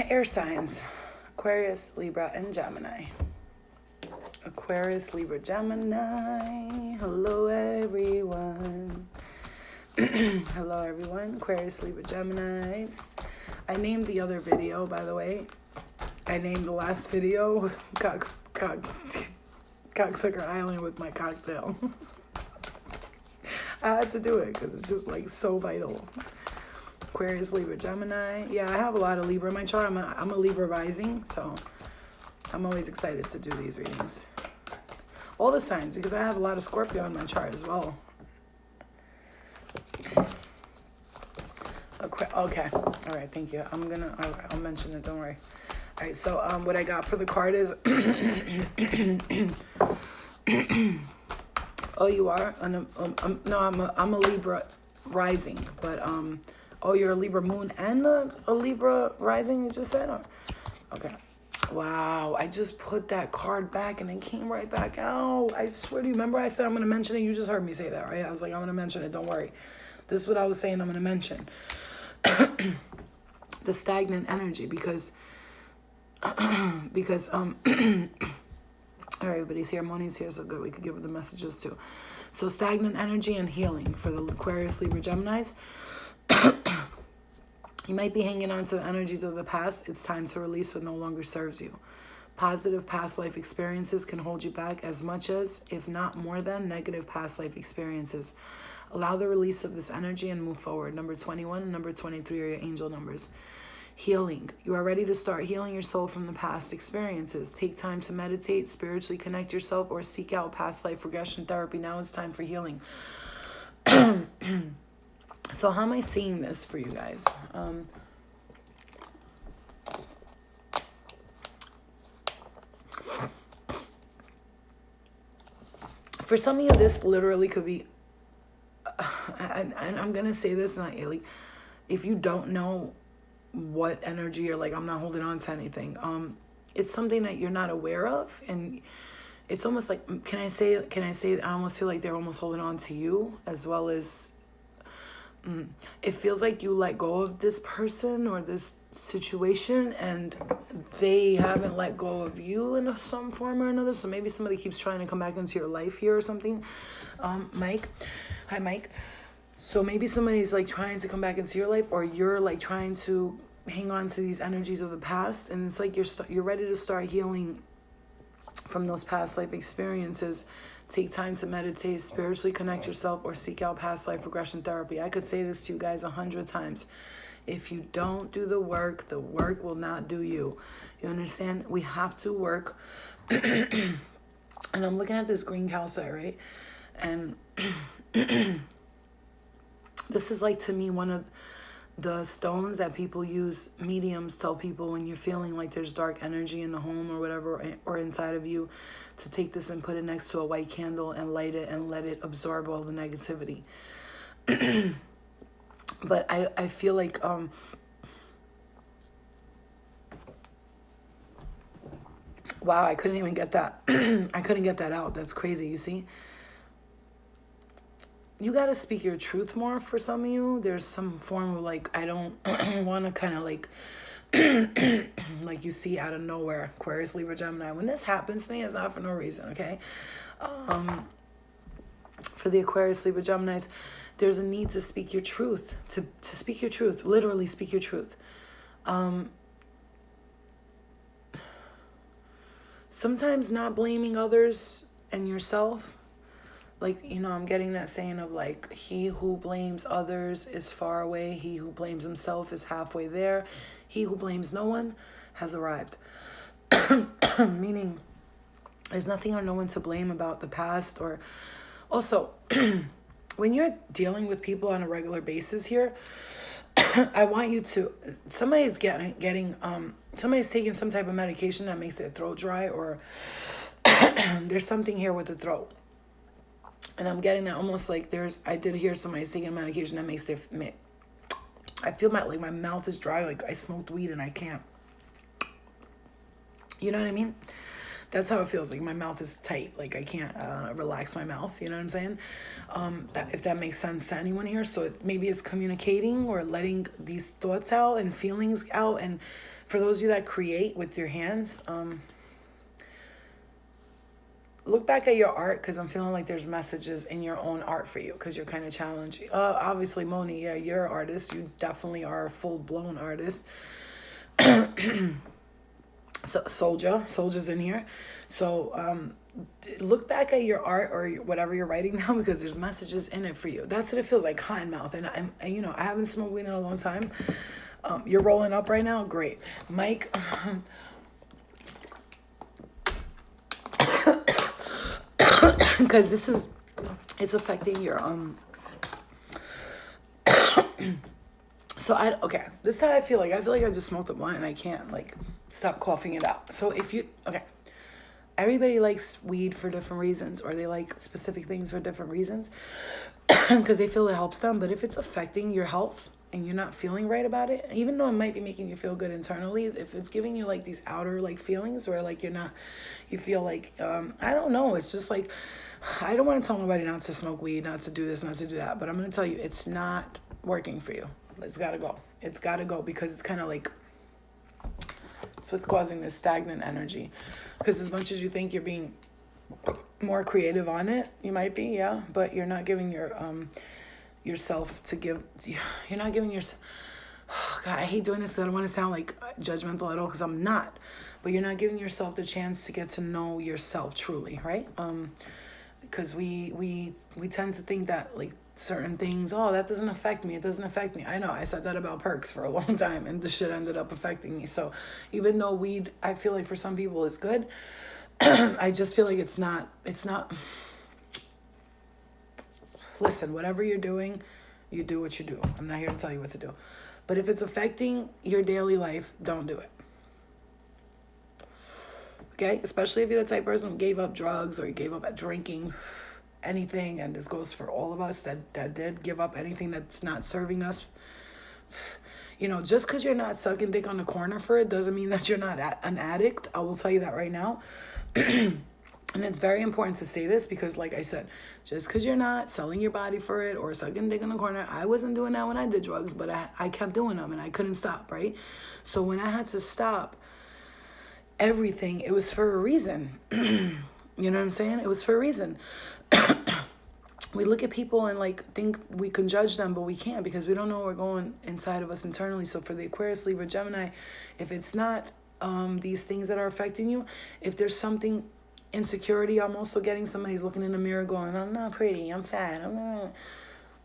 Air signs, Aquarius, Libra, and Gemini. Aquarius, Libra, Gemini. Hello, everyone. Hello, everyone. Aquarius, Libra, Geminis. I named the other video, by the way. I named the last video Cocksucker Island with my cocktail. I had to do it because it's just like so vital. Aquarius, Libra, Gemini. Yeah, I have a lot of Libra in my chart. I'm a Libra rising, so I'm always excited to do these readings. All the signs, because I have a lot of Scorpio in my chart as well. Okay. All right. Thank you. I'll mention it. Don't worry. All right. So what I got for the card is. Oh, you are? No, I'm a Libra rising, but oh, you're a Libra moon and a Libra rising. You just said. Okay. Wow, I just put that card back and it came right back out. I swear to you, remember I said I'm going to mention it? You just heard me say that, right? I was like, I'm going to mention it. Don't worry. This is what I was saying I'm going to mention. The stagnant energy because all right, everybody's here. Moni's here, so good. We could give her the messages too. So stagnant energy and healing for the Aquarius, Libra, Geminis. You might be hanging on to the energies of the past. It's time to release what no longer serves you. Positive past life experiences can hold you back as much as, if not more than, negative past life experiences. Allow the release of this energy and move forward. Number 21 and number 23 are your angel numbers. Healing. You are ready to start healing your soul from the past experiences. Take time to meditate, spiritually connect yourself, or seek out past life regression therapy. Now it's time for healing. So how am I seeing this for you guys? For some of you, this literally could be, and I'm going to say this, not like, if you don't know what energy you're like, I'm not holding on to anything. It's something that you're not aware of. And it's almost like, can I say, I almost feel like they're almost holding on to you as well as, it feels like you let go of this person or this situation and they haven't let go of you in some form or another. So maybe somebody keeps trying to come back into your life here or something. Mike. Hi, Mike. So maybe somebody's like trying to come back into your life, or you're like trying to hang on to these energies of the past. And it's like you're ready to start healing from those past life experiences. Take time to meditate, spiritually connect yourself, or seek out past life regression therapy. I could say this to you guys 100 times. If you don't do the work will not do you. You understand? We have to work. And I'm looking at this green calcite, right? And this is like, to me, one of the stones that people use. Mediums tell people when you're feeling like there's dark energy in the home or whatever, or inside of you, to take this and put it next to a white candle and light it and let it absorb all the negativity. But I feel like wow, I couldn't even get that. I couldn't get that out. That's crazy. You see, you got to speak your truth more. For some of you, there's some form of like, I don't want to kind of like like you see out of nowhere, Aquarius, Libra, Gemini. When this happens to me, it's not for no reason, okay? For the Aquarius, Libra, Geminis, there's a need to speak your truth, to speak your truth, literally speak your truth. Sometimes not blaming others and yourself. Like, you know, I'm getting that saying of like, he who blames others is far away. He who blames himself is halfway there. He who blames no one has arrived. Meaning, there's nothing or no one to blame about the past. Or also, when you're dealing with people on a regular basis here, I want you to, somebody's taking some type of medication that makes their throat dry, or there's something here with the throat. And I'm getting that almost like I did hear somebody's taking medication that makes I feel like my mouth is dry, like I smoked weed and I can't. You know what I mean? That's how it feels. Like my mouth is tight. Like I can't relax my mouth. You know what I'm saying? If that makes sense to anyone here. So maybe it's communicating or letting these thoughts out and feelings out and For those of you that create with your hands, look back at your art, because I'm feeling like there's messages in your own art for you, because you're kind of challenging. Obviously, Moni, yeah, you're an artist. You definitely are a full-blown artist. So soldier's in here. So look back at your art or whatever you're writing now, because there's messages in it for you. That's what it feels like, cotton mouth. And I haven't smoked weed in a long time. You're rolling up right now? Great. Mike, because it's affecting your, so okay, this is how I feel like. I feel like I just smoked a blunt and I can't, like, stop coughing it out. So okay, everybody likes weed for different reasons, or they like specific things for different reasons, because they feel it helps them. But if it's affecting your health and you're not feeling right about it, even though it might be making you feel good internally, if it's giving you like these outer like feelings where like you feel like, I don't know, it's just like, I don't want to tell nobody not to smoke weed, not to do this, not to do that, but I'm going to tell you, it's not working for you. It's got to go. It's got to go, because it's kind of like, it's what's causing this stagnant energy. Because as much as you think you're being more creative on it, you might be, yeah, but you're not giving yourself to give. You're not giving yourself. Oh, God, I hate doing this. I don't want to sound like judgmental at all, because I'm not. But you're not giving yourself the chance to get to know yourself truly, right? Because we tend to think that like certain things, oh, that doesn't affect me. It doesn't affect me. I know I said that about perks for a long time, and the shit ended up affecting me. So even though weed, I feel like for some people is good, I just feel like it's not. Listen, whatever you're doing, you do what you do. I'm not here to tell you what to do. But if it's affecting your daily life, don't do it. Okay? Especially if you're the type of person who gave up drugs, or you gave up at drinking, anything, and this goes for all of us that did give up anything that's not serving us. Just because you're not sucking dick on the corner for it doesn't mean that you're not an addict. I will tell you that right now. And it's very important to say this, because like I said, just because you're not selling your body for it or sucking dick in the corner, I wasn't doing that when I did drugs, but I kept doing them and I couldn't stop, right? So when I had to stop everything, it was for a reason. You know what I'm saying? It was for a reason. We look at people and like think we can judge them, but we can't, because we don't know what we're going inside of us internally. So for the Aquarius, Libra, Gemini, if it's not these things that are affecting you, if there's something, insecurity, I'm also getting somebody's looking in the mirror going, I'm not pretty, I'm fat,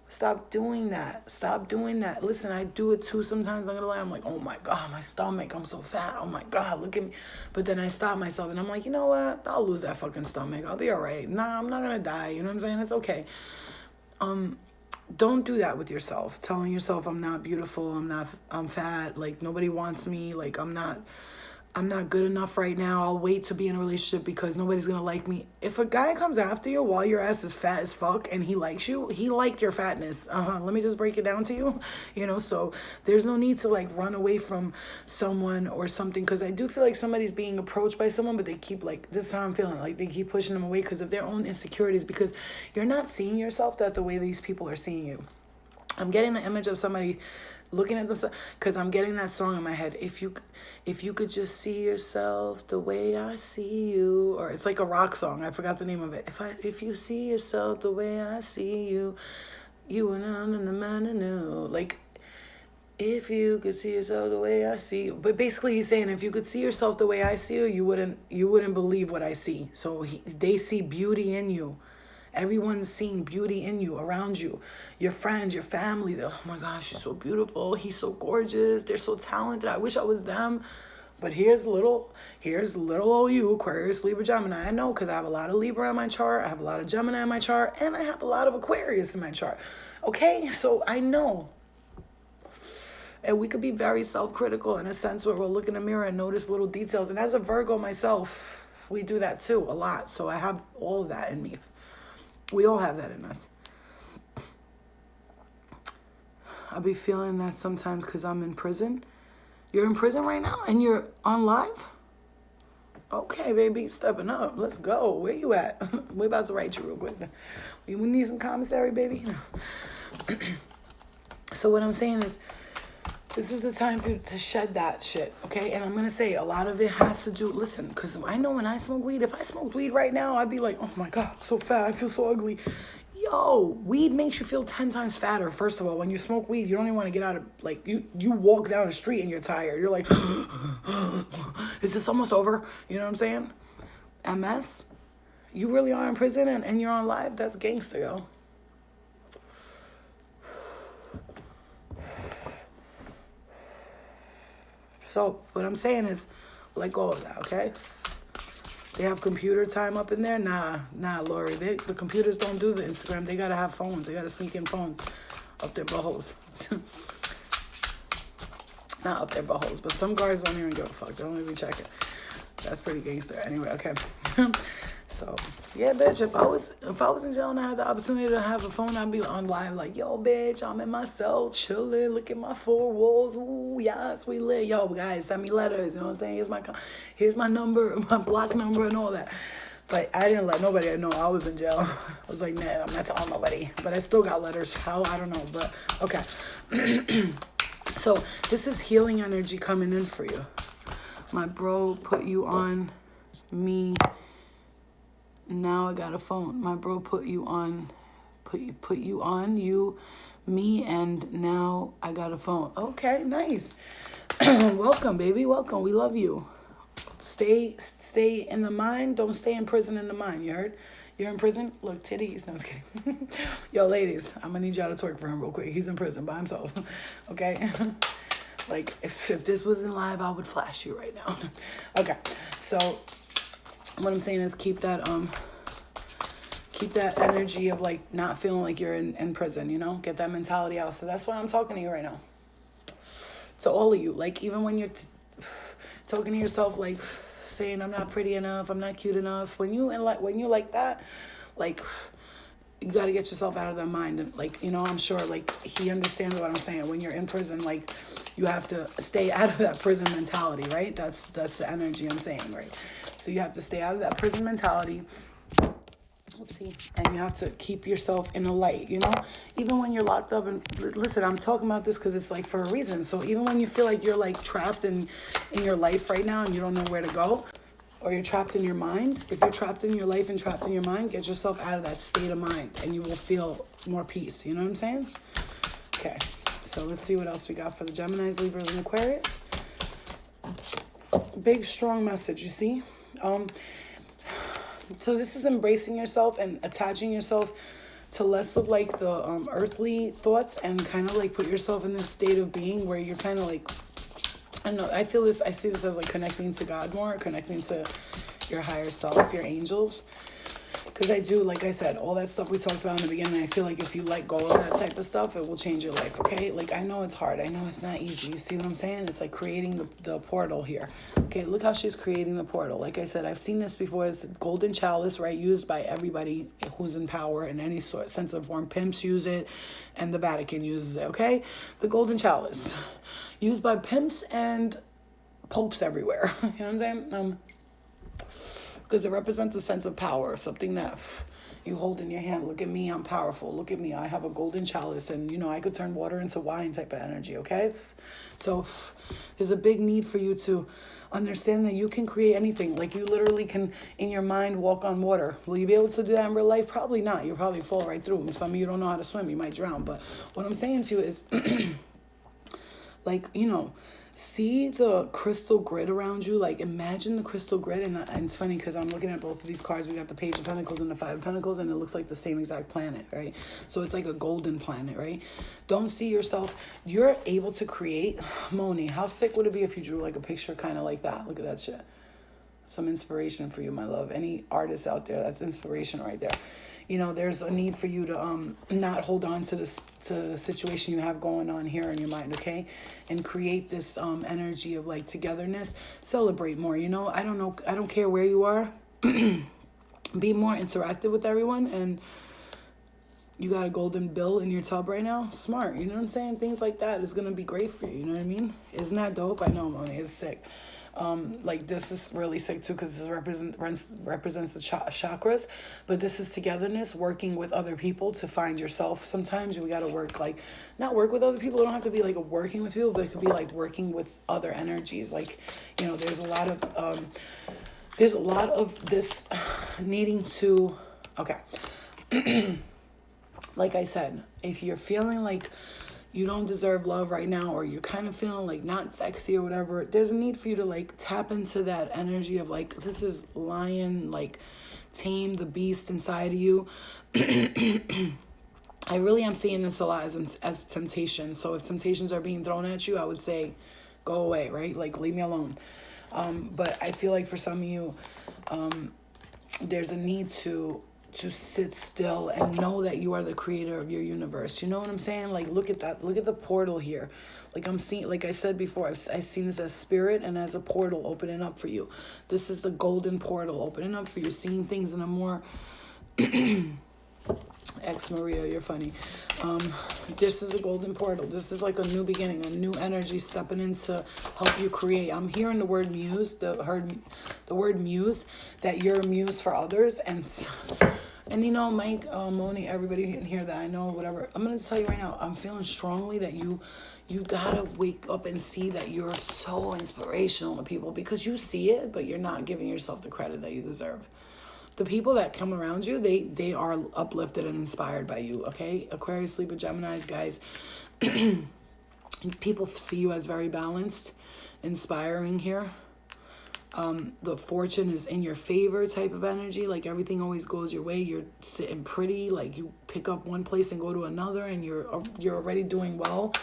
Stop doing that. Stop doing that. Listen, I do it too sometimes. I'm gonna lie. I'm like, oh my God, my stomach, I'm so fat. Oh my God, look at me. But then I stop myself and I'm like, you know what? I'll lose that fucking stomach. I'll be all right. Nah, I'm not gonna die. You know what I'm saying? It's okay. Don't do that with yourself. Telling yourself I'm not beautiful, I'm fat, like nobody wants me, like I'm not good enough right now. I'll wait to be in a relationship because nobody's gonna like me. If a guy comes after you while your ass is fat as fuck and he likes you, he liked your fatness. Let me just break it down to you. So there's no need to like run away from someone or something, because I do feel like somebody's being approached by someone, but they keep like, this is how I'm feeling, like they keep pushing them away because of their own insecurities, because you're not seeing yourself that the way these people are seeing you. I'm getting the image of somebody looking at themselves, because I'm getting that song in my head. If you could just see yourself the way I see you, or it's like a rock song. I forgot the name of it. If you see yourself the way I see you, you and I'm in the man anew. Like, if you could see yourself the way I see you. But basically he's saying, if you could see yourself the way I see you, you wouldn't believe what I see. So they see beauty in you. Everyone's seeing beauty in you, around you, your friends, your family. Oh my gosh, she's so beautiful. He's so gorgeous. They're so talented. I wish I was them. But here's little old you, Aquarius, Libra, Gemini. I know, because I have a lot of Libra in my chart. I have a lot of Gemini in my chart. And I have a lot of Aquarius in my chart. Okay, so I know. And we could be very self-critical in a sense where we'll look in the mirror and notice little details. And as a Virgo myself, we do that too, a lot. So I have all of that in me. We all have that in us. I'll be feeling that sometimes because I'm in prison. You're in prison right now and you're on live? Okay, baby, stepping up. Let's go. Where you at? We're about to write you real quick. We need some commissary, baby. So what I'm saying is, This is the time for you to shed that shit, okay? And I'm going to say a lot of it has to do, listen, because I know when I smoke weed, if I smoked weed right now, I'd be like, oh my God, I'm so fat, I feel so ugly. Yo, weed makes you feel 10 times fatter. First of all, when you smoke weed, you don't even want to get out of, like, you walk down the street and you're tired. You're like, is this almost over? You know what I'm saying? MS, you really are in prison and you're on live? That's gangster, yo. So what I'm saying is, let go of that, okay? They have computer time up in there? Nah, Lori. The computers don't do the Instagram. They gotta have phones. They gotta sneak in phones up their buttholes. Not up their buttholes, but some guards don't even give a fuck. They don't even check it. That's pretty gangster. Anyway, okay. So, yeah, bitch, if I was in jail and I had the opportunity to have a phone, I'd be on live like, yo, bitch, I'm in my cell, chilling, look at my four walls, ooh, yes, we lit. Yo, guys, send me letters, you know what I'm saying? Here's my number, my block number and all that. But I didn't let nobody know I was in jail. I was like, nah, I'm not telling nobody. But I still got letters. How? I don't know, but okay. So, this is healing energy coming in for you. My bro put you on me. Now I got a phone. My bro put you on, me, and now I got a phone. Okay, nice. Welcome, baby. Welcome. We love you. Stay in the mind. Don't stay in prison in the mind. You heard? You're in prison? Look, titties. No, I was kidding. Yo, ladies, I'm going to need y'all to twerk for him real quick. He's in prison by himself. Okay? Like, if this was in live, I would flash you right now. Okay. So, what I'm saying is keep that energy of like not feeling like you're in prison, you know? Get that mentality out. So that's why I'm talking to you right now. To all of you. Like, even when you're talking to yourself, like saying I'm not pretty enough, I'm not cute enough. When you like that, like, you got to get yourself out of that mind. And like, you know, I'm sure like he understands what I'm saying. When you're in prison, like, you have to stay out of that prison mentality, right? That's the energy I'm saying, right? So you have to stay out of that prison mentality. Oopsie. And you have to keep yourself in the light, you know? Even when you're locked up, and listen, I'm talking about this because it's like for a reason. So even when you feel like you're like trapped in your life right now and you don't know where to go, or you're trapped in your mind, if you're trapped in your life and trapped in your mind, get yourself out of that state of mind and you will feel more peace. You know what I'm saying? Okay. So let's see what else we got for the Geminis, Libras, and Aquarius. Big, strong message, you see? So this is embracing yourself and attaching yourself to less of like the earthly thoughts and kind of like put yourself in this state of being where you're kind of like, I don't know, I see this as like connecting to God more, connecting to your higher self, your angels. Because I do, like I said, all that stuff we talked about in the beginning, I feel like if you let go of that type of stuff, it will change your life, okay? Like, I know it's hard. I know it's not easy. You see what I'm saying? It's like creating the portal here. Okay, look how she's creating the portal. Like I said, I've seen this before. It's golden chalice, right? Used by everybody who's in power in any sort, sense of form. Pimps use it, and the Vatican uses it, okay? The golden chalice. Used by pimps and popes everywhere. You know what I'm saying? Because it represents a sense of power, something that you hold in your hand. Look at me, I'm powerful. Look at me, I have a golden chalice, and you know, I could turn water into wine type of energy, okay? So there's a big need for you to understand that you can create anything. Like, you literally can, in your mind, walk on water. Will you be able to do that in real life? Probably not. You'll probably fall right through. Some of you don't know how to swim. You might drown. But what I'm saying to you is, like, you know, see the crystal grid around you. Like, imagine the crystal grid. And it's funny because I'm looking at both of these cards. We got the Page of Pentacles and the Five of Pentacles, and it looks like the same exact planet, right? So it's like a golden planet, right? Don't see yourself. You're able to create. Moni, how sick would it be if you drew like a picture kind of like that? Look at that shit. Some inspiration for you, my love. Any artists out there, that's inspiration right there. You know, there's a need for you to not hold on to the situation you have going on here in your mind, okay? And create this energy of like togetherness. Celebrate more, you know? I don't care where you are. Be more interactive with everyone. And you got a golden bill in your tub right now? Smart, you know what I'm saying? Things like that is going to be great for you, you know what I mean? Isn't that dope? I know, Moni, it's sick. Like this is really sick too because this represents the chakras, but this is togetherness, working with other people to find yourself. Sometimes we got to work, like not work with other people. It don't have to be like working with people, but it could be like working with other energies. Like, you know, there's a lot of this needing to, okay. Like I said, if you're feeling like you don't deserve love right now, or you're kind of feeling like not sexy or whatever, there's a need for you to like tap into that energy of like, this is lion, like tame the beast inside of you. I really am seeing this a lot as temptation. So if temptations are being thrown at you, I would say go away, right? Like leave me alone. But I feel like for some of you, there's a need to sit still and know that you are the creator of your universe. You know what I'm saying? Like, look at that. Look at the portal here. Like I'm seeing, like I said before, I've seen this as spirit and as a portal opening up for you. This is the golden portal opening up for you, seeing things in a more Ex Maria, you're funny. This is a golden portal. This is like a new beginning, a new energy stepping in to help you create. I'm hearing the word muse, the word muse, that you're a muse for others. And you know, Mike, Moni, everybody in here that I know, whatever, I'm going to tell you right now, I'm feeling strongly that you gotta wake up and see that you're so inspirational to people, because you see it, but you're not giving yourself the credit that you deserve. The people that come around you, they are uplifted and inspired by you, okay? Aquarius, Libra, Geminis, guys. People see you as very balanced, inspiring here. The fortune is in your favor type of energy. Like everything always goes your way. You're sitting pretty. Like you pick up one place and go to another, and you're already doing well.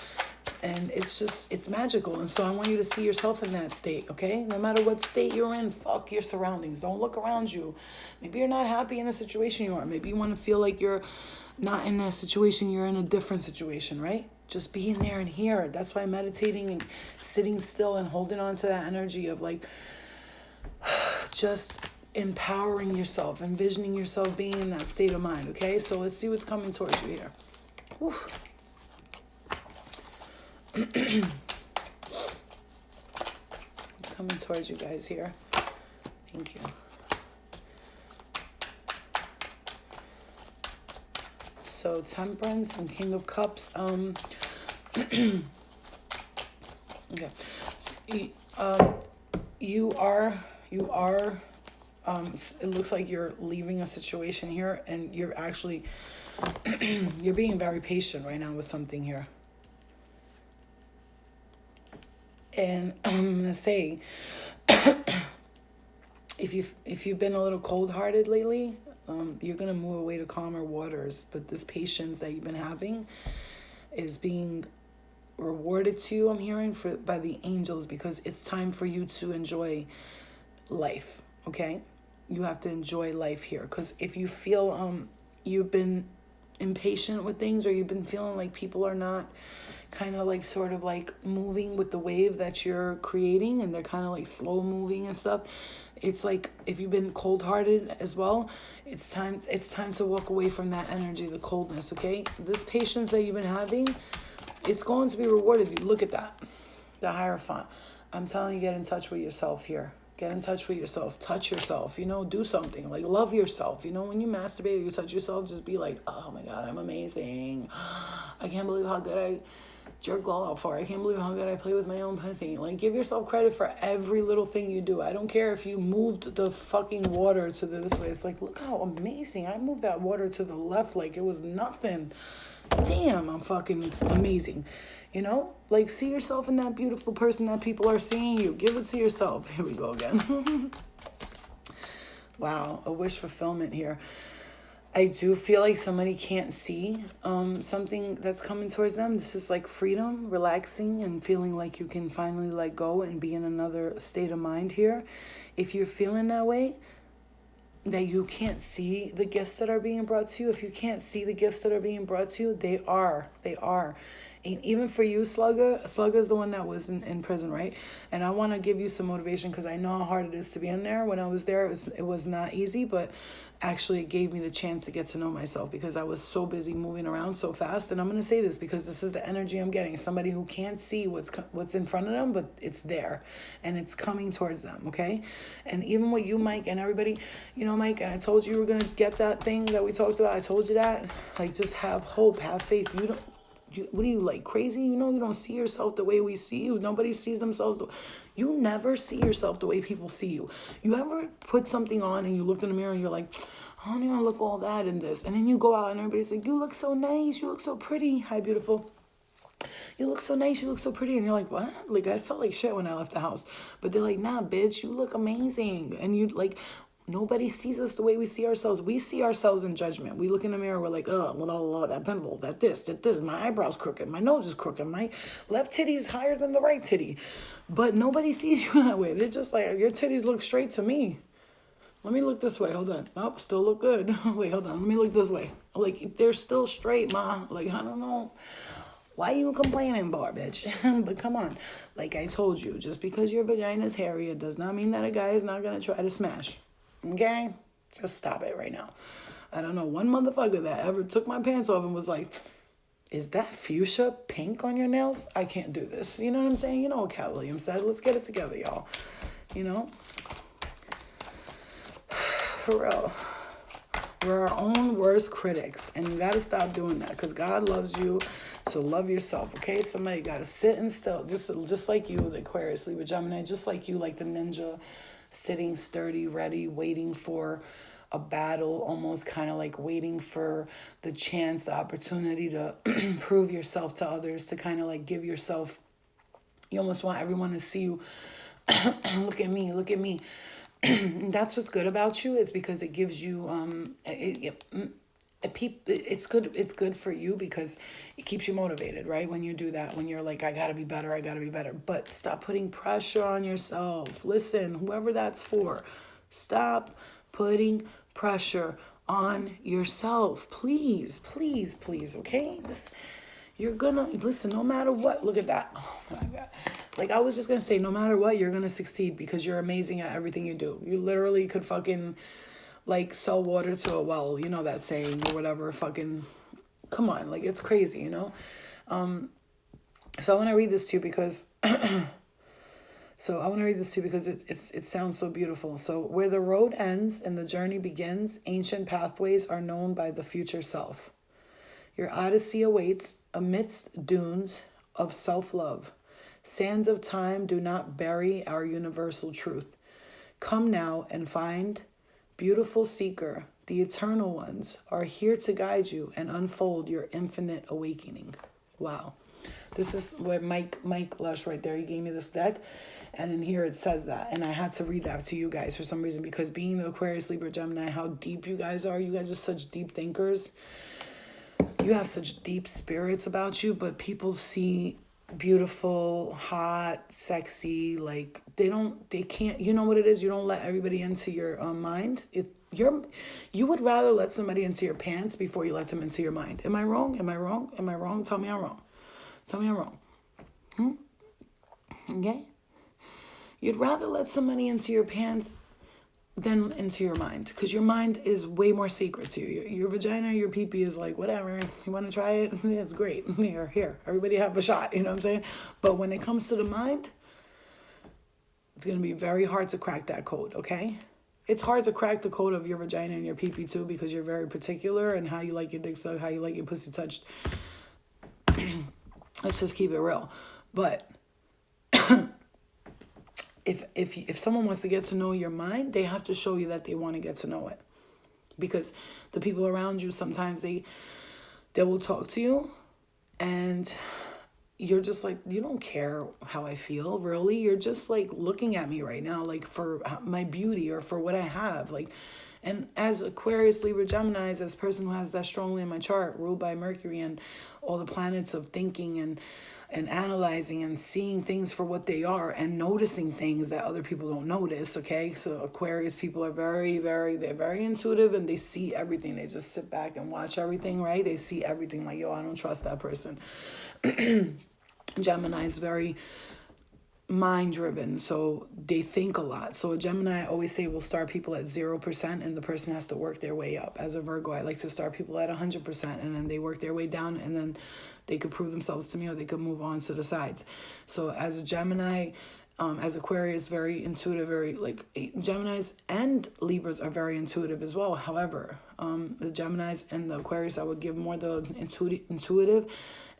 And it's magical. And so I want you to see yourself in that state, okay? No matter what state you're in, fuck your surroundings. Don't look around you. Maybe you're not happy in the situation you are. Maybe you want to feel like you're not in that situation. You're in a different situation, right? Just being there and here. That's why meditating and sitting still and holding on to that energy of like just empowering yourself, envisioning yourself being in that state of mind, okay? So let's see what's coming towards you here. Whew. It's coming towards you guys here. Thank you. So Temperance and King of Cups. Okay. You are. It looks like you're leaving a situation here, and you're actually you're being very patient right now with something here. And I'm gonna say, if you've been a little cold-hearted lately, you're gonna move away to calmer waters. But this patience that you've been having is being rewarded to you, I'm hearing, by the angels, because it's time for you to enjoy life. Okay, you have to enjoy life here, because if you feel you've been impatient with things, or you've been feeling like people are not kind of like sort of like moving with the wave that you're creating, and they're kind of like slow moving and stuff, it's like if you've been cold-hearted as well, it's time to walk away from that energy, the coldness. Okay, this patience that you've been having, it's going to be rewarded. Look at that, the Hierophant. I'm telling you, get in touch with yourself here. Get in touch with yourself. Touch yourself. You know, do something. Like, love yourself. You know, when you masturbate or you touch yourself, just be like, oh my God, I'm amazing. I can't believe how good I jerk off for. I can't believe how good I play with my own pussy. Like, give yourself credit for every little thing you do. I don't care if you moved the fucking water to this way. It's like, look how amazing. I moved that water to the left like it was nothing. Damn, I'm fucking amazing. You know, like, see yourself in that beautiful person that people are seeing you. Give it to yourself. Here we go again. Wow, a wish fulfillment here. I do feel like somebody can't see something that's coming towards them. This is like freedom, relaxing, and feeling like you can finally let go and be in another state of mind here. If you're feeling that way, that you can't see the gifts that are being brought to you, if you can't see the gifts that are being brought to you, they are. even for you, Slugger's the one that was in prison, right? And I want to give you some motivation because I know how hard it is to be in there. When I was there, it was not easy, but actually it gave me the chance to get to know myself because I was so busy moving around so fast. And I'm going to say this because this is the energy I'm getting. Somebody who can't see what's in front of them, but it's there and it's coming towards them, okay? And even with you, Mike, and everybody, Mike, and I told you were going to get that thing that we talked about. I told you that. Like, just have hope, have faith. What are you, like, crazy? You don't see yourself the way we see you. Nobody sees themselves. You never see yourself the way people see you. You ever put something on and you looked in the mirror and you're like, I don't even look all that in this. And then you go out and everybody's like, you look so nice. You look so pretty. Hi, beautiful. You look so nice. You look so pretty. And you're like, what? Like, I felt like shit when I left the house. But they're like, nah, bitch, you look amazing. And you, like, nobody sees us the way we see ourselves. We see ourselves in judgment. We look in the mirror, we're like, oh, that pimple, that this, my eyebrow's crooked, my nose is crooked, my left titty's higher than the right titty. But nobody sees you that way. They're just like, your titties look straight to me. Let me look this way. Hold on. Oh, still look good. Wait, hold on. Let me look this way. Like, they're still straight, ma. Like, I don't know. Why you complaining, bar, bitch? But come on. Like I told you, just because your vagina's hairy, it does not mean that a guy is not going to try to smash. Okay? Just stop it right now. I don't know one motherfucker that ever took my pants off and was like, is that fuchsia pink on your nails? I can't do this. You know what I'm saying? You know what Cat Williams said. Let's get it together, y'all. For real. We're our own worst critics. And you got to stop doing that because God loves you. So love yourself, okay? Somebody got to sit and still. Just like you, the Aquarius, Libra, Gemini. Just like you, like the ninja. Sitting sturdy, ready, waiting for a battle, almost kind of like waiting for the chance, the opportunity to prove yourself to others, to kind of like give yourself, you almost want everyone to see you. Look at me, look at me. That's what's good about you, is because it gives you, it's good for you because it keeps you motivated, right? When you do that, when you're like, I gotta be better, but stop putting pressure on yourself. Listen, whoever that's for, stop putting pressure on yourself, please, okay? You're gonna, listen, no matter what. Look at that. Oh my God. Like, I was just gonna say, no matter what, you're gonna succeed because you're amazing at everything you do. You literally could fucking like sell water to a well, you know that saying or whatever. Fucking come on, like, it's crazy, so I want to read this to you because it sounds so beautiful. So, where the road ends and the journey begins, ancient pathways are known by the future self. Your odyssey awaits amidst dunes of self-love. Sands of time do not bury our universal truth. Come now and find. Beautiful seeker, the eternal ones are here to guide you and unfold your infinite awakening. Wow. This is what Mike Lush right there, he gave me this deck. And in here it says that. And I had to read that to you guys for some reason because being the Aquarius, Libra, Gemini, how deep you guys are. You guys are such deep thinkers. You have such deep spirits about you, but people see beautiful, hot, sexy, like they can't, you know what it is? You don't let everybody into your mind. You would rather let somebody into your pants before you let them into your mind. Am I wrong? Tell me I'm wrong. Okay? You'd rather let somebody into your pants than into your mind, because your mind is way more sacred to you. Your vagina, your pee-pee is like, whatever, you want to try it? Yeah, it's great. Here, everybody have a shot, you know what I'm saying? But when it comes to the mind, it's going to be very hard to crack that code, okay? It's hard to crack the code of your vagina and your pee-pee too, because you're very particular and how you like your dick sucked, how you like your pussy touched. Let's just keep it real. But if someone wants to get to know your mind, they have to show you that they want to get to know it. Because the people around you, sometimes they will talk to you and you're just like, you don't care how I feel, really. You're just like looking at me right now, like for my beauty or for what I have. Like, and as Aquarius, Libra, Gemini, as a person who has that strongly in my chart, ruled by Mercury and all the planets of thinking and and analyzing and seeing things for what they are and noticing things that other people don't notice. Okay, so Aquarius people are they're very intuitive, and they see everything. They just sit back and watch everything, right? They see everything, like, yo, I don't trust that person. Gemini is very mind driven, so they think a lot. So a Gemini, I always say, will start people at 0%, and the person has to work their way up. As a Virgo, I like to start people at 100%, and then they work their way down, and then they could prove themselves to me, or they could move on to the sides. So as a Gemini, as Aquarius, very intuitive, very like Geminis and Libras are very intuitive as well. However, the Geminis and the Aquarius, I would give more the intuitive,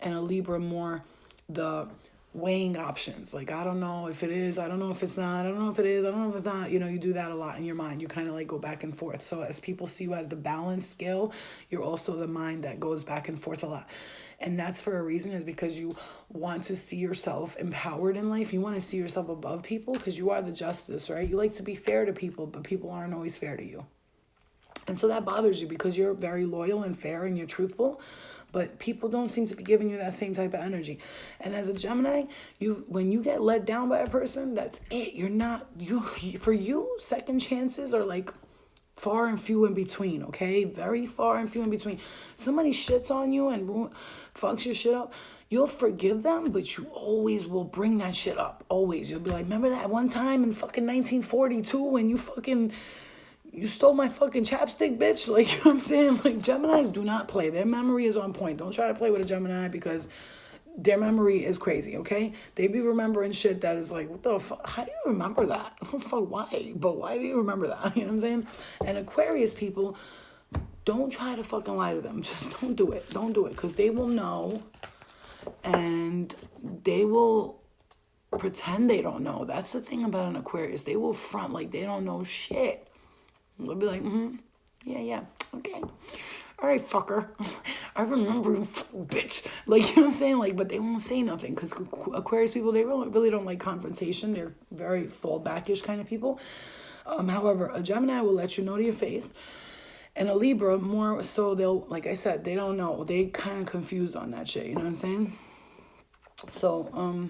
and a Libra more the weighing options. Like, I don't know if it is, I don't know if it's not, I don't know if it is, I don't know if it's not. You know, you do that a lot in your mind. You kind of like go back and forth. So as people see you as the balanced scale, you're also the mind that goes back and forth a lot. And that's for a reason, is because you want to see yourself empowered in life. You want to see yourself above people, because you are the justice, right? You like to be fair to people, but people aren't always fair to you. And so that bothers you, because you're very loyal and fair and you're truthful, but people don't seem to be giving you that same type of energy. And as a Gemini, when you get let down by a person, that's it. For you, second chances are like far and few in between, okay? Very far and few in between. Somebody shits on you and fucks your shit up, you'll forgive them, but you always will bring that shit up. Always. You'll be like, remember that one time in fucking 1942 when you stole my fucking chapstick, bitch? Like, you know what I'm saying? Like, Geminis do not play. Their memory is on point. Don't try to play with a Gemini, because their memory is crazy, okay? They be remembering shit that is like, what the fuck? How do you remember that? What the fuck? Why? But why do you remember that? You know what I'm saying? And Aquarius people, don't try to fucking lie to them. Just don't do it. Don't do it, because they will know, and they will pretend they don't know. That's the thing about an Aquarius. They will front like they don't know shit. They'll be like, yeah, okay. All right, fucker. I remember, bitch. Like, you know what I'm saying? Like, but they won't say nothing, because Aquarius people, they really don't like confrontation. They're very fallback-ish kind of people. However, a Gemini will let you know to your face. And a Libra, more so, they'll, like I said, they don't know. They kind of confused on that shit. You know what I'm saying? So,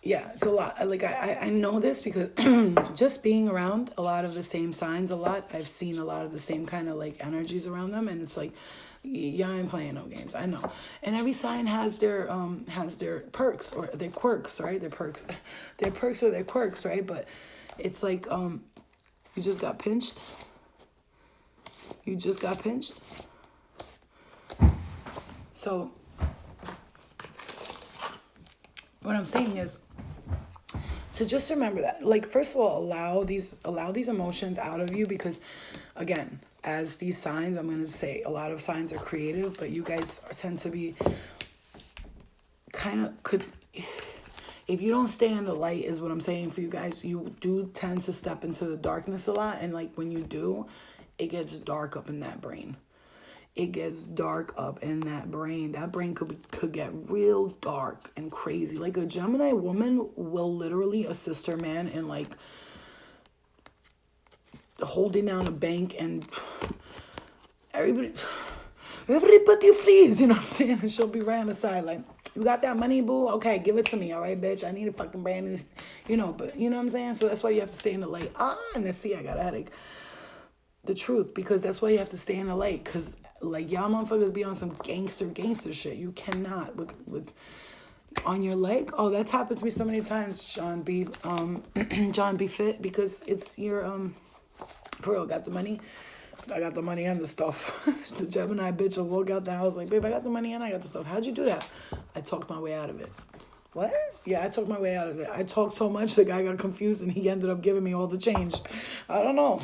yeah, it's a lot. Like, I know this because just being around a lot of the same signs a lot, I've seen a lot of the same kind of like energies around them, and it's like, yeah, I ain't playing no games. I know. And every sign has their perks or their quirks, right? Their perks or their quirks, right? But it's like, you just got pinched. You just got pinched. So what I'm saying is, so just remember that, like, first of all, allow these emotions out of you, because again, as these signs, I'm going to say a lot of signs are creative, but you guys tend to be if you don't stay in the light, is what I'm saying for you guys, you do tend to step into the darkness a lot. And like, when you do, it gets dark up in that brain. It gets dark up in that brain. That brain could get real dark and crazy. Like, a Gemini woman will literally assist her man in like holding down a bank, and everybody freeze, you know what I'm saying? And she'll be right on the side like, you got that money, boo? Okay, give it to me, all right, bitch? I need a fucking brand new, but you know what I'm saying? So that's why you have to stay in the light. And see, I got a headache. The truth, because that's why you have to stay in the light, because like, y'all motherfuckers be on some gangster shit. You cannot with on your leg. Oh, that's happened to me so many times, John B. John B. Fit, because it's your for real, got the money. I got the money and the stuff. The Gemini bitch will walk out the house like, babe, I got the money and I got the stuff. How'd you do that? I talked my way out of it. What? Yeah, I talked my way out of it. I talked so much, the guy got confused and he ended up giving me all the change. I don't know.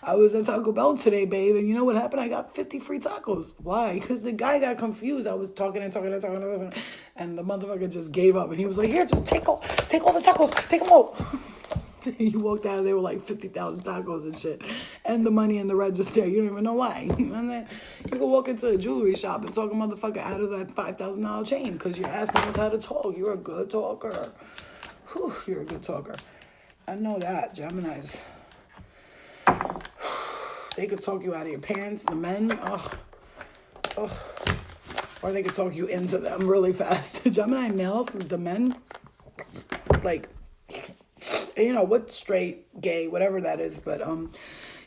I was at Taco Bell today, babe, and you know what happened? I got 50 free tacos. Why? Because the guy got confused. I was talking, and the motherfucker just gave up. And he was like, here, just take all the tacos. Take them all. He walked out of there with like 50,000 tacos and shit, and the money in the register. You don't even know why. You can walk into a jewelry shop and talk a motherfucker out of that $5,000 chain because your ass knows how to talk. You're a good talker. Whew, you're a good talker. I know that. Geminis, they could talk you out of your pants. The men, Or they could talk you into them really fast. Gemini males, the men, like, you know, what straight, gay, whatever that is. But,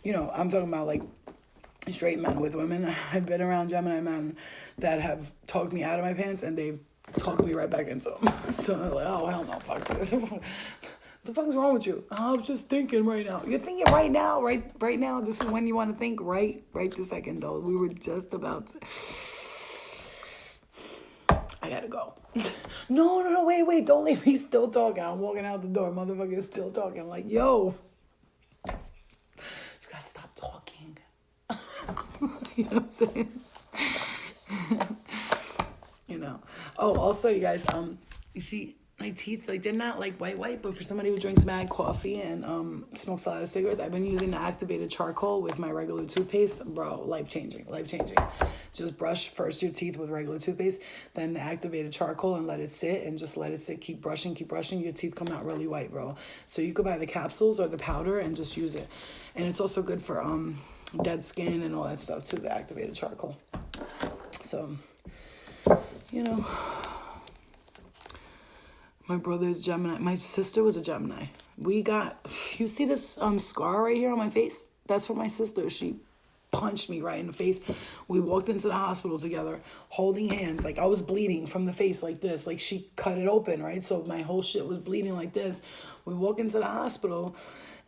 you know, I'm talking about like straight men with women. I've been around Gemini men that have talked me out of my pants and they've talked me right back into them. So I'm like, oh, hell no, fuck this. The fuck is wrong with you? I was just thinking right now. You're thinking right now, right now. This is when you want to think, right this second, though. We were just about to... I gotta go. No, wait, don't leave me still talking. I'm walking out the door. Motherfucker is still talking. I'm like, yo, you gotta stop talking. You know what I'm saying? You know. Oh, also, you guys, you see, my teeth, like, they're not like white, but for somebody who drinks mad coffee and smokes a lot of cigarettes, I've been using the activated charcoal with my regular toothpaste. Bro, life changing. Just brush first your teeth with regular toothpaste, then the activated charcoal and let it sit, and just let it sit. Keep brushing. Your teeth come out really white, bro. So you could buy the capsules or the powder and just use it. And it's also good for dead skin and all that stuff too, the activated charcoal. So, you know, my brother is Gemini. My sister was a Gemini. You see this scar right here on my face? That's from my sister. She punched me right in the face. We walked into the hospital together, holding hands. Like, I was bleeding from the face like this. Like, she cut it open, right? So my whole shit was bleeding like this. We walk into the hospital,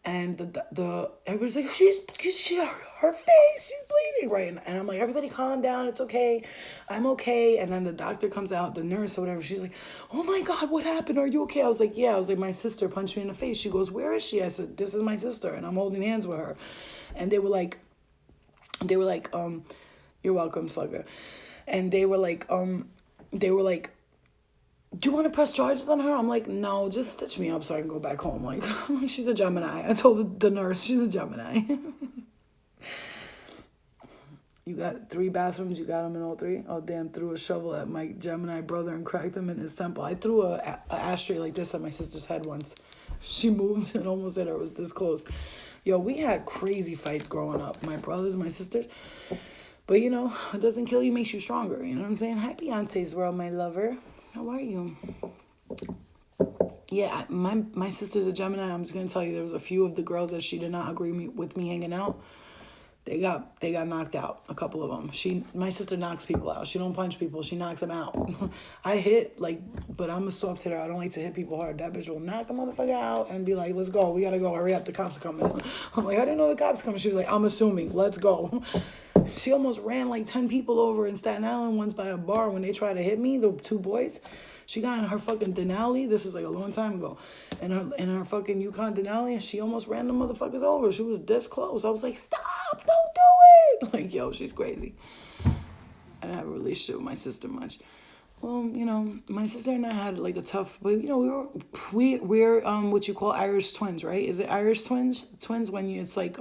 and everybody's like, her face, she's bleeding, right? And I'm like, everybody calm down, it's okay, I'm okay. And then the doctor comes out, the nurse or whatever, she's like, oh my God, what happened? Are you okay? I was like, yeah. I was like, my sister punched me in the face. She goes, where is she? I said, this is my sister, and I'm holding hands with her. And they were like, you're welcome, slugger. And they were like, do you want to press charges on her? I'm like, no, just stitch me up so I can go back home. Like, she's a Gemini. I told the nurse she's a Gemini. You got 3 bathrooms. You got them in all 3. Oh, damn, threw a shovel at my Gemini brother and cracked him in his temple. I threw a ashtray like this at my sister's head once. She moved and almost hit her. It was this close. Yo, we had crazy fights growing up. My brothers, my sisters. But, you know, it doesn't kill you, makes you stronger. You know what I'm saying? Hi, Beyonce's world, my lover. How are you? Yeah, my sister's a Gemini. I'm just going to tell you, there was a few of the girls that she did not agree with me hanging out. They got knocked out, a couple of them. My sister knocks people out. She don't punch people. She knocks them out. I hit, like, but I'm a soft hitter. I don't like to hit people hard. That bitch will knock a motherfucker out and be like, let's go. We got to go. Hurry up. The cops are coming. I'm like, I didn't know the cops coming. She was like, I'm assuming. Let's go. She almost ran like 10 people over in Staten Island once by a bar when they tried to hit me, the 2 boys. She got in her fucking Denali. This is like a long time ago. In her fucking Yukon Denali, and she almost ran the motherfuckers over. She was this close. I was like, stop, don't do it. Like, yo, she's crazy. I didn't have a relationship with my sister much. Well, you know, my sister and I had like a tough, but you know, we're what you call Irish twins, right? Is it Irish twins? Twins when it's like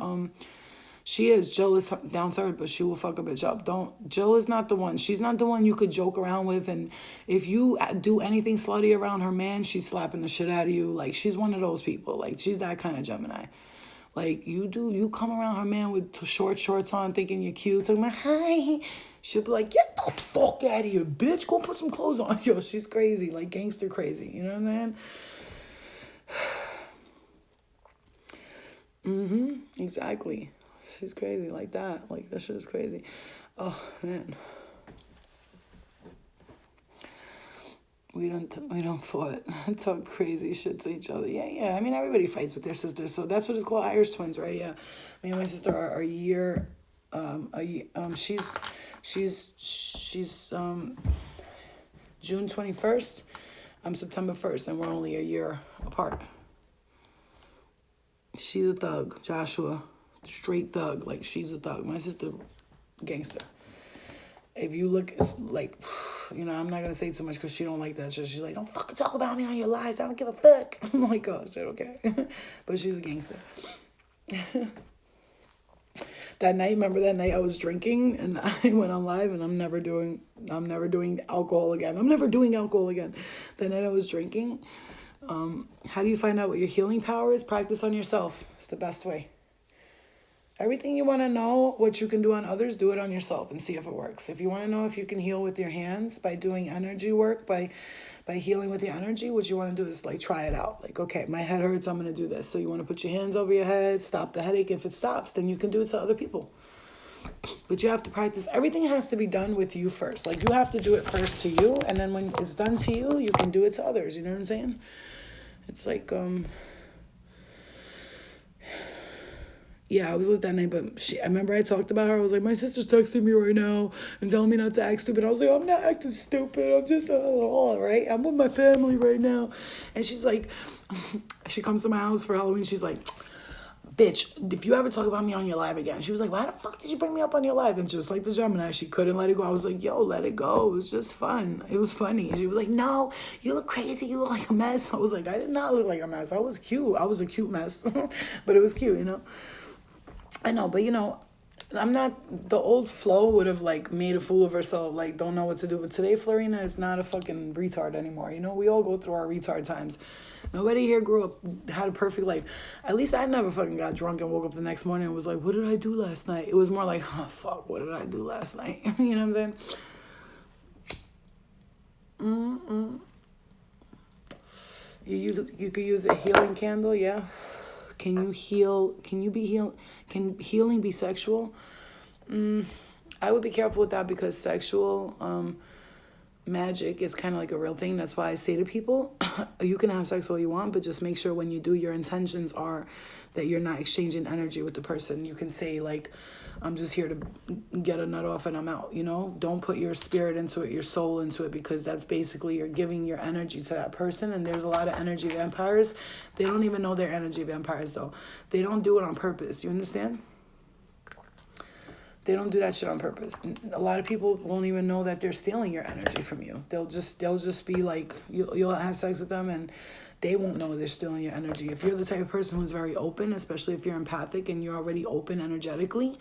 she is. Jill is down to earth, but she will fuck a bitch up. Jill is not the one. She's not the one you could joke around with. And if you do anything slutty around her man, she's slapping the shit out of you. Like, she's one of those people. Like, she's that kind of Gemini. Like, you come around her man with short shorts on thinking you're cute. Talking about, hi. She'll be like, get the fuck out of here, bitch. Go put some clothes on. Yo, she's crazy. Like, gangster crazy. You know what I'm saying? Exactly. She's crazy like that. Like, that shit is crazy. Oh, man. We don't fought. Talk crazy shit to each other. Yeah. I mean, everybody fights with their sisters. So that's what it's called, Irish twins, right? Yeah. Me and my sister are a year. She's June 21st. I'm September 1st, and we're only a year apart. She's a thug, Joshua. Straight thug. Like, she's a thug. My sister, gangster. If you look, it's like, you know, I'm not gonna say too much because she don't like that shit. She's like, don't fucking talk about me on your lies. I don't give a fuck. I'm like, oh shit, okay. But she's a gangster. Remember that night I was drinking and I went on live, and I'm never doing alcohol again. That night I was drinking. How do you find out what your healing power is? Practice on yourself. It's the best way. Everything you want to know what you can do on others, do it on yourself and see if it works. If you want to know if you can heal with your hands by doing energy work, by healing with your energy, what you want to do is like try it out. Like, okay, my head hurts, I'm going to do this. So you want to put your hands over your head, stop the headache. If it stops, then you can do it to other people. But you have to practice. Everything has to be done with you first. Like, you have to do it first to you, and then when it's done to you, you can do it to others. You know what I'm saying? It's like, yeah, I was lit that night, but I remember I talked about her. I was like, my sister's texting me right now and telling me not to act stupid. I was like, I'm not acting stupid. I'm just, right? I'm with my family right now. And she's like, she comes to my house for Halloween. She's like, bitch, if you ever talk about me on your live again. She was like, why the fuck did you bring me up on your live? And just like the Gemini, she couldn't let it go. I was like, yo, let it go. It was just fun. It was funny. And she was like, no, you look crazy. You look like a mess. I was like, I did not look like a mess. I was cute. I was a cute mess. But it was cute, you know? I know, but you know, I'm not, the old Flo would have like made a fool of herself, like don't know what to do. But today, Florina is not a fucking retard anymore. You know, we all go through our retard times. Nobody here grew up, had a perfect life. At least I never fucking got drunk and woke up the next morning and was like, what did I do last night? It was more like, oh, fuck, what did I do last night? You know what I'm saying? You could use a healing candle, yeah. Can you heal? Can you be heal? Can healing be sexual? I would be careful with that because sexual magic is kind of like a real thing. That's why I say to people, you can have sex all you want, but just make sure when you do, your intentions are that you're not exchanging energy with the person. You can say like, I'm just here to get a nut off and I'm out, you know? Don't put your spirit into it, your soul into it, because that's basically you're giving your energy to that person. And there's a lot of energy vampires. They don't even know they're energy vampires though. They don't do it on purpose. You understand? They don't do that shit on purpose. A lot of people won't even know that they're stealing your energy from you. They'll just be like, you'll have sex with them and they won't know they're stealing your energy. If you're the type of person who's very open, especially if you're empathic and you're already open energetically,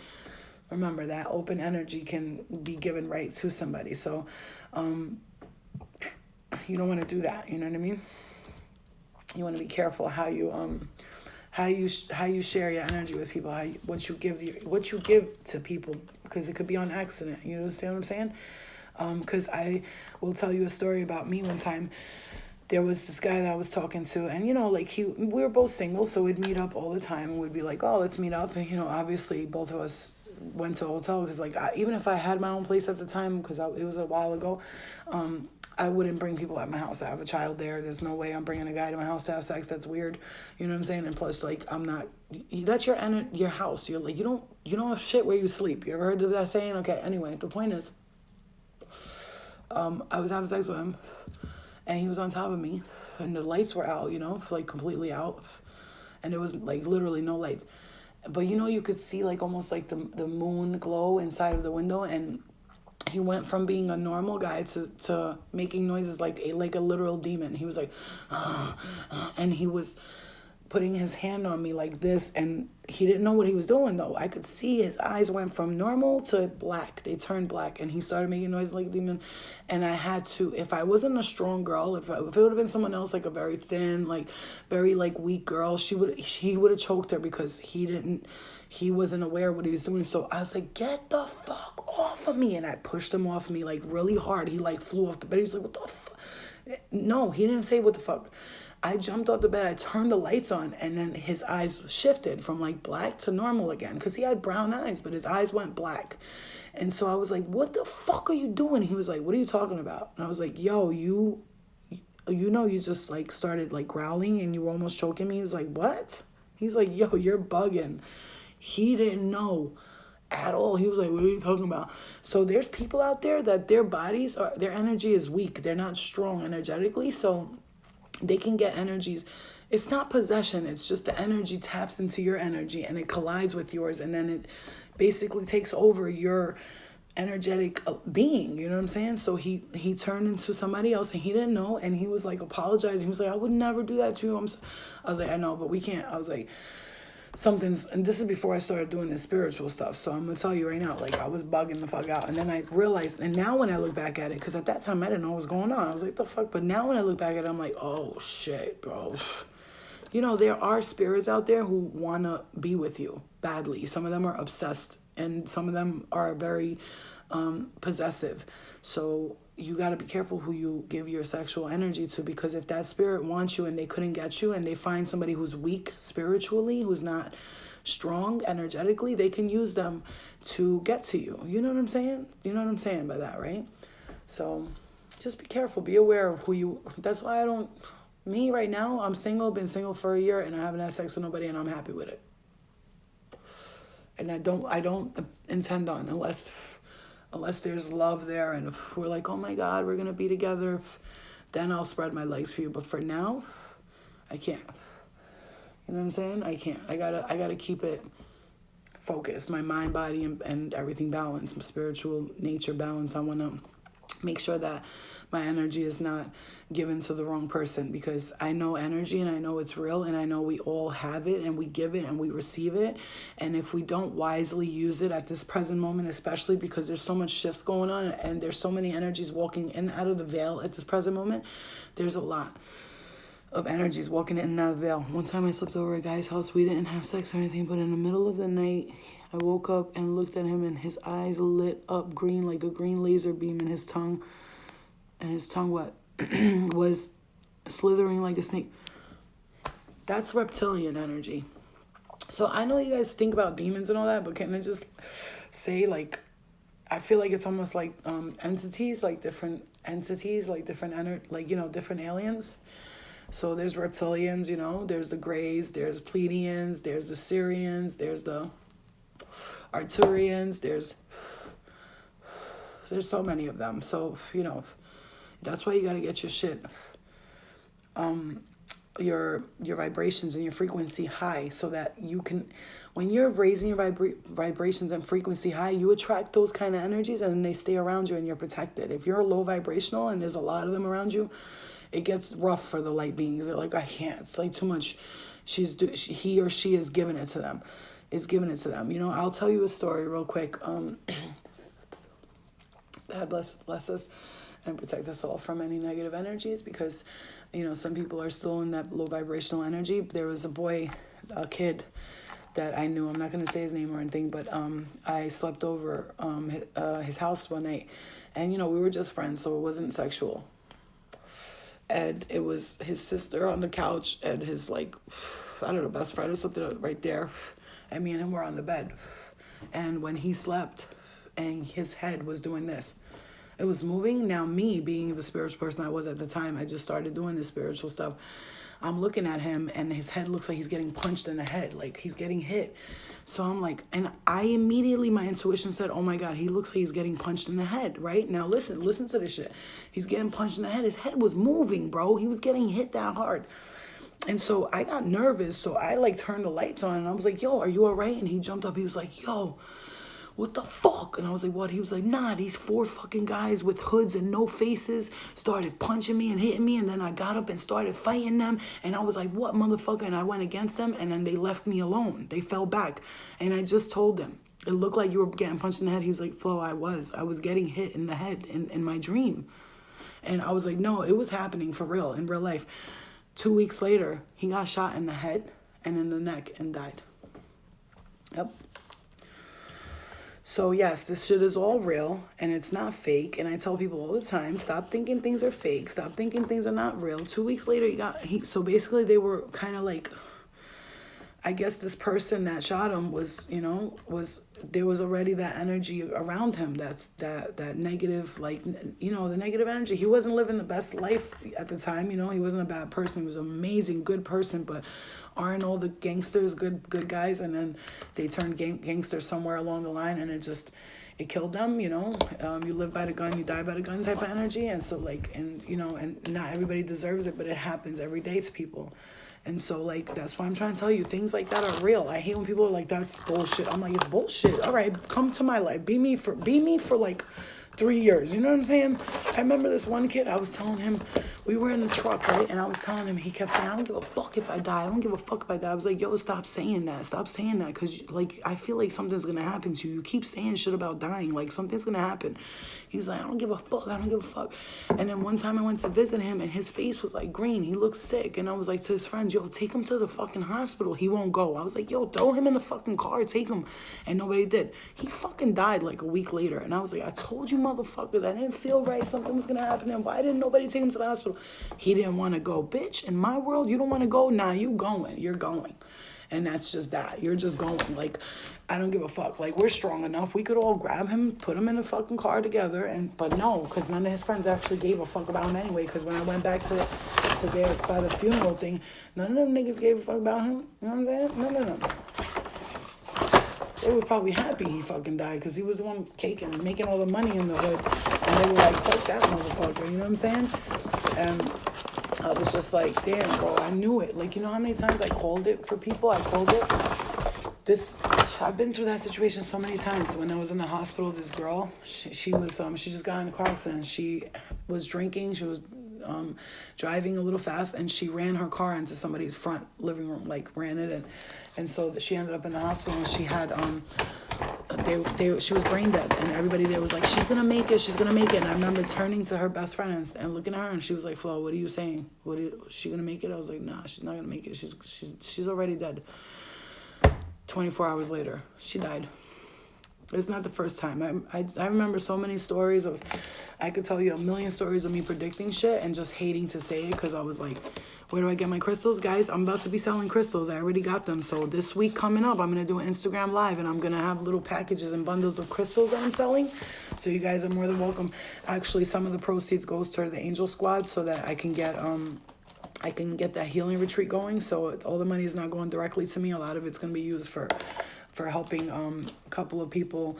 remember that open energy can be given right to somebody. So you don't want to do that. You know what I mean? You want to be careful how you share your energy with people, what you give to people, because it could be on accident. You understand what I'm saying? Because I will tell you a story about me one time. There was this guy that I was talking to, and you know, like we were both single, so we'd meet up all the time, and we'd be like, oh, let's meet up, and you know, obviously both of us went to a hotel because like even if I had my own place at the time, because it was a while ago, I wouldn't bring people at my house. I have a child there. There's no way I'm bringing a guy to my house to have sex. That's weird. You know what I'm saying? And plus, like, I'm not. That's your house. You're like, you don't have shit where you sleep. You ever heard of that saying? Okay. Anyway, the point is, I was having sex with him, and he was on top of me, and the lights were out. You know, like completely out, and there was like literally no lights. But you know, you could see like almost like the moon glow inside of the window, and he went from being a normal guy to making noises like a literal demon. He was like, and he was putting his hand on me like this, and he didn't know what he was doing though. I could see his eyes went from normal to black. They turned black, and he started making noises like a demon. And I had to, if I wasn't a strong girl, if it would have been someone else, like a very thin, like very like weak girl, he would have choked her because he wasn't aware of what he was doing. So I was like, get the fuck off of me. And I pushed him off me like really hard. He like flew off the bed. He was like, what the fuck? No, he didn't say what the fuck. I jumped off the bed. I turned the lights on, and then his eyes shifted from like black to normal again, because he had brown eyes, but his eyes went black. And so I was like, what the fuck are you doing? He was like, what are you talking about? And I was like, yo, you know, you just like started like growling and you were almost choking me. He was like, what? He's like, yo, you're bugging. He didn't know at all. He was like, what are you talking about? So there's people out there that their energy is weak. They're not strong energetically. So they can get energies. It's not possession. It's just the energy taps into your energy and it collides with yours. And then it basically takes over your energetic being. You know what I'm saying? So he turned into somebody else and he didn't know. And he was like apologizing. He was like, I would never do that to you. I was like, I know, but we can't. I was like, and this is before I started doing this spiritual stuff. So I'm going to tell you right now, like I was bugging the fuck out. And then I realized, and now when I look back at it, because at that time I didn't know what was going on. I was like, the fuck? But now when I look back at it, I'm like, oh shit, bro. you know, there are spirits out there who want to be with you badly. Some of them are obsessed, and some of them are very possessive. So you got to be careful who you give your sexual energy to, because if that spirit wants you and they couldn't get you, and they find somebody who's weak spiritually, who's not strong energetically, they can use them to get to you. You know what I'm saying? You know what I'm saying by that, right? So just be careful. Be aware of who you... That's why I don't... Me right now, I'm single, been single for a year, and I haven't had sex with nobody, and I'm happy with it. And I don't intend on, unless there's love there and we're like, oh my God, we're gonna be together, then I'll spread my legs for you. But for now, I can't. You know what I'm saying? I can't. I gotta keep it focused, my mind, body, and everything balanced, my spiritual nature balanced. I wanna make sure that my energy is not given to the wrong person, because I know energy and I know it's real, and I know we all have it and we give it and we receive it. And if we don't wisely use it at this present moment, especially because there's so much shifts going on and there's so many energies walking in and out of the veil at this present moment, there's a lot of energies walking in and out of the veil. One time I slept over at a guy's house. We didn't have sex or anything, but in the middle of the night, I woke up and looked at him, and his eyes lit up green, like a green laser beam, and his tongue what was slithering like a snake. That's reptilian energy. So I know you guys think about demons and all that, but can I just say, like, I feel like it's almost like entities, like different entities, like different different aliens. So there's reptilians, you know, there's the Greys, there's Pleiadians, there's the Syrians, there's the Arturians, there's so many of them. So, you know, that's why you got to get your shit, your vibrations and your frequency high, so that you can, when you're raising your vibrations and frequency high, you attract those kind of energies, and they stay around you and you're protected. If you're low vibrational and there's a lot of them around you, it gets rough for the light beings. They're like, I can't. It's like too much. He or she is giving it to them. You know, I'll tell you a story real quick. God bless us and protect us all from any negative energies, because, you know, some people are still in that low vibrational energy. There was a kid that I knew. I'm not going to say his name or anything, but I slept over his house one night, and, you know, we were just friends, so it wasn't sexual. And it was his sister on the couch and his, like, I don't know, best friend or something right there. And me and him were on the bed. And when he slept and his head was doing this, it was moving. Now, me being the spiritual person I was at the time, I just started doing this spiritual stuff. I'm looking at him and his head looks like he's getting punched in the head, like he's getting hit. So I'm like, and I immediately, my intuition said, oh my God, he looks like he's getting punched in the head, right? Now listen to this shit. He's getting punched in the head. His head was moving, bro. He was getting hit that hard. And so I got nervous. So I like turned the lights on and I was like, yo, are you all right? And he jumped up. He was like, yo, what the fuck? And I was like, what? He was like, nah, these 4 fucking guys with hoods and no faces started punching me and hitting me. And then I got up and started fighting them. And I was like, what, motherfucker? And I went against them. And then they left me alone. They fell back. And I just told them, it looked like you were getting punched in the head. He was like, Flo, I was getting hit in the head in my dream. And I was like, no, it was happening for real, in real life. 2 weeks later, he got shot in the head and in the neck and died. Yep. So yes, this shit is all real and it's not fake. And I tell people all the time, stop thinking things are fake. Stop thinking things are not real. 2 weeks later, so basically they were kind of like, I guess this person that shot him was, you know, there was already that energy around him. That's that negative, like, you know, the negative energy. He wasn't living the best life at the time. You know, he wasn't a bad person. He was an amazing, good person, but aren't all the gangsters good guys? And then they turned gangsters somewhere along the line, and it killed them, you know. You live by the gun, you die by the gun type of energy. And so, like, and, you know, and not everybody deserves it, but it happens every day to people. And so, like, that's why I'm trying to tell you, things like that are real. I hate when people are like, that's bullshit. I'm like, it's bullshit. All right, come to my life. Be me for like 3 years. You know what I'm saying? I remember this one kid, I was telling him, we were in the truck, right? And I was telling him, he kept saying, I don't give a fuck if I die. I don't give a fuck if I die. I was like, yo, stop saying that. Stop saying that. Because, like, I feel like something's going to happen to you. You keep saying shit about dying. Like, something's going to happen. He was like, I don't give a fuck. I don't give a fuck. And then one time I went to visit him, and his face was, like, green. He looked sick. And I was like to his friends, yo, take him to the fucking hospital. He won't go. I was like, yo, throw him in the fucking car. Take him. And nobody did. He fucking died, like, a week later. And I was like, I told you motherfuckers, I didn't feel right. Something was going to happen to him. Why didn't nobody take him to the hospital? He didn't want to go. Bitch, in my world, you don't want to go? Nah, you going. You're going. And that's just that. You're just going. Like, I don't give a fuck. Like, we're strong enough. We could all grab him, put him in a fucking car together. But no, because none of his friends actually gave a fuck about him anyway. Because when I went back to their, by the funeral thing, none of them niggas gave a fuck about him. You know what I'm saying? No. They were probably happy he fucking died because he was the one caking, making all the money in the hood. And they were like, fuck that motherfucker. You know what I'm saying? And I was just like, damn, bro, I knew it. Like, you know how many times I called it for people? I called it. I've been through that situation so many times. When I was in the hospital, this girl, she just got in a car accident. She was drinking. She was driving a little fast, and she ran her car into somebody's front living room, like ran it, and so she ended up in the hospital. And she had she was brain dead, and everybody there was like, she's gonna make it. And I remember turning to her best friend and looking at her, and she was like, Flo, what are you saying? Is she gonna make it? I was like, nah, she's not gonna make it. She's already dead. 24 hours later, she died. It's not the first time. I remember so many stories of, I could tell you a million stories of me predicting shit and just hating to say it because I was like, where do I get my crystals? Guys, I'm about to be selling crystals. I already got them. So this week coming up, I'm going to do an Instagram live, and I'm going to have little packages and bundles of crystals that I'm selling. So you guys are more than welcome. Actually, some of the proceeds goes toward the Angel Squad so that I can get that healing retreat going. So all the money is not going directly to me. A lot of it's going to be used for helping a couple of people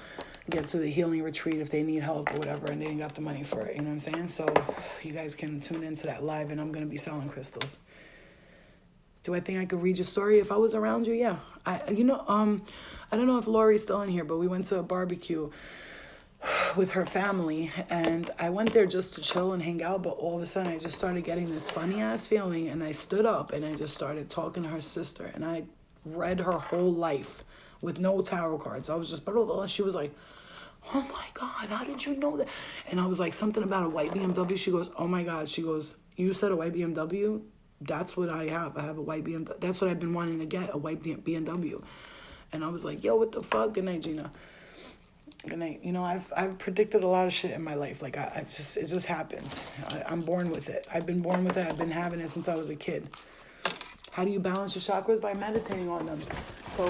get to the healing retreat if they need help or whatever, and they didn't got the money for it. You know what I'm saying? So you guys can tune into that live, and I'm going to be selling crystals. Do I think I could read your story if I was around you? Yeah. I don't know if Lori's still in here, but we went to a barbecue with her family, and I went there just to chill and hang out, but all of a sudden I just started getting this funny ass feeling, and I stood up and I just started talking to her sister, and I read her whole life with no tarot cards. I was just, but she was like, oh my God, how did you know that? And I was like, something about a white BMW. She goes, oh my God. She goes, you said a white BMW? That's what I have. I have a white BMW. That's what I've been wanting to get, a white BMW. And I was like, yo, what the fuck? Good night, Gina. Good night. You know, I've predicted a lot of shit in my life. Like, it just happens. I'm born with it. I've been born with it. I've been having it since I was a kid. How do you balance your chakras? By meditating on them. So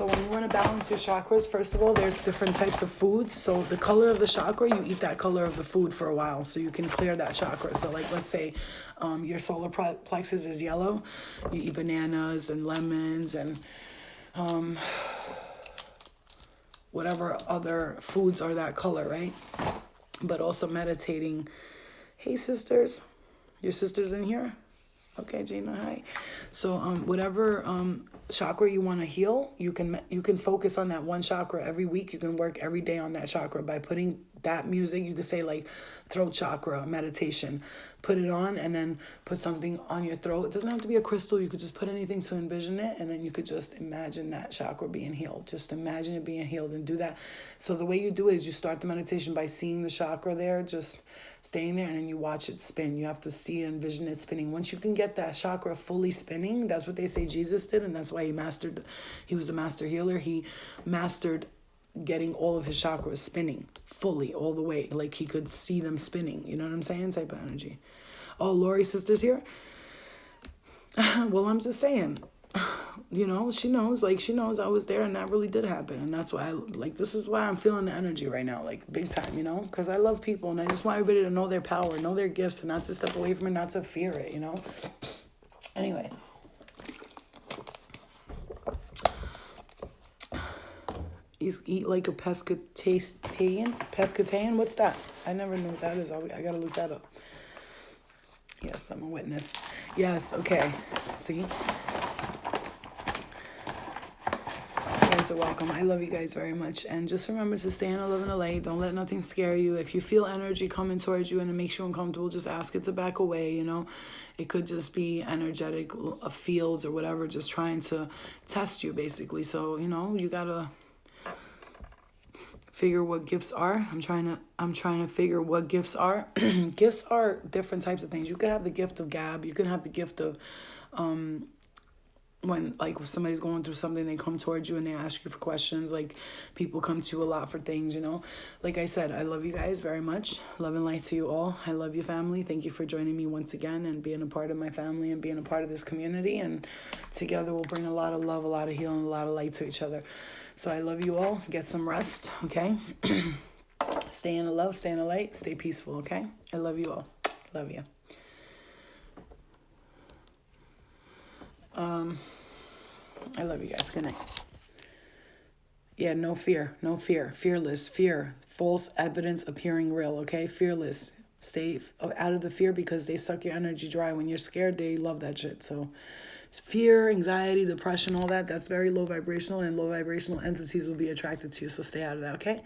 when you want to balance your chakras, first of all, there's different types of foods. So the color of the chakra, you eat that color of the food for a while so you can clear that chakra. So like, let's say your solar plexus is yellow. You eat bananas and lemons and whatever other foods are that color, right? But also meditating. Hey, sisters. Your sister's in here? Okay, Gina, hi. So whatever chakra you want to heal, you can focus on that one chakra every week. You can work every day on that chakra by putting that music. You could say like throat chakra meditation. Put it on and then put something on your throat. It doesn't have to be a crystal. You could just put anything to envision it, and then you could just imagine that chakra being healed. Just imagine it being healed and do that. So the way you do it is you start the meditation by seeing the chakra there, just staying there, and then you watch it spin. You have to see and envision it spinning. Once you can get that chakra fully spinning, that's what they say Jesus did, and that's why he was the master healer. He mastered getting all of his chakras spinning fully, all the way. Like he could see them spinning. You know what I'm saying? Type of energy. Oh, Lori's sister's here? Well, I'm just saying. You know, she knows I was there, and that really did happen. And that's why this is why I'm feeling the energy right now, like big time, you know, because I love people, and I just want everybody to know their power, know their gifts, and not to step away from it, not to fear it, you know. Anyway. Eat like a pescatarian? What's that? I never knew what that is. I gotta look that up. Yes, I'm a witness. Yes, okay. See? guys are welcome. I love you guys very much. And just remember to stay in the love and the light. Don't let nothing scare you. If you feel energy coming towards you and it makes you uncomfortable, just ask it to back away, you know. It could just be energetic fields or whatever, just trying to test you, basically. So, you know, you got to figure what gifts are. I'm trying to figure what gifts are. Gifts are different types of things. You could have the gift of gab. You can have the gift of when like somebody's going through something, they come towards you and they ask you for questions. Like people come to you a lot for things, you know. Like I said, I love you guys very much. Love and light to you all. I love you, family. Thank you for joining me once again and being a part of my family and being a part of this community. And together we'll bring a lot of love, a lot of healing, a lot of light to each other. So I love you all. Get some rest, okay? Stay in the love, stay in the light, stay peaceful, okay? I love you all. Love you. I love you guys. Good night. Yeah, no fear. No fear. Fearless. Fear. False evidence appearing real, okay? Fearless. Stay out of the fear because they suck your energy dry. When you're scared, they love that shit. So fear, anxiety, depression, all that, that's very low vibrational, and low vibrational entities will be attracted to you. So stay out of that, okay?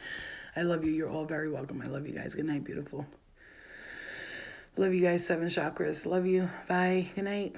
I love you. You're all very welcome. I love you guys. Good night, beautiful. Love you guys, 7 chakras. Love you. Bye. Good night.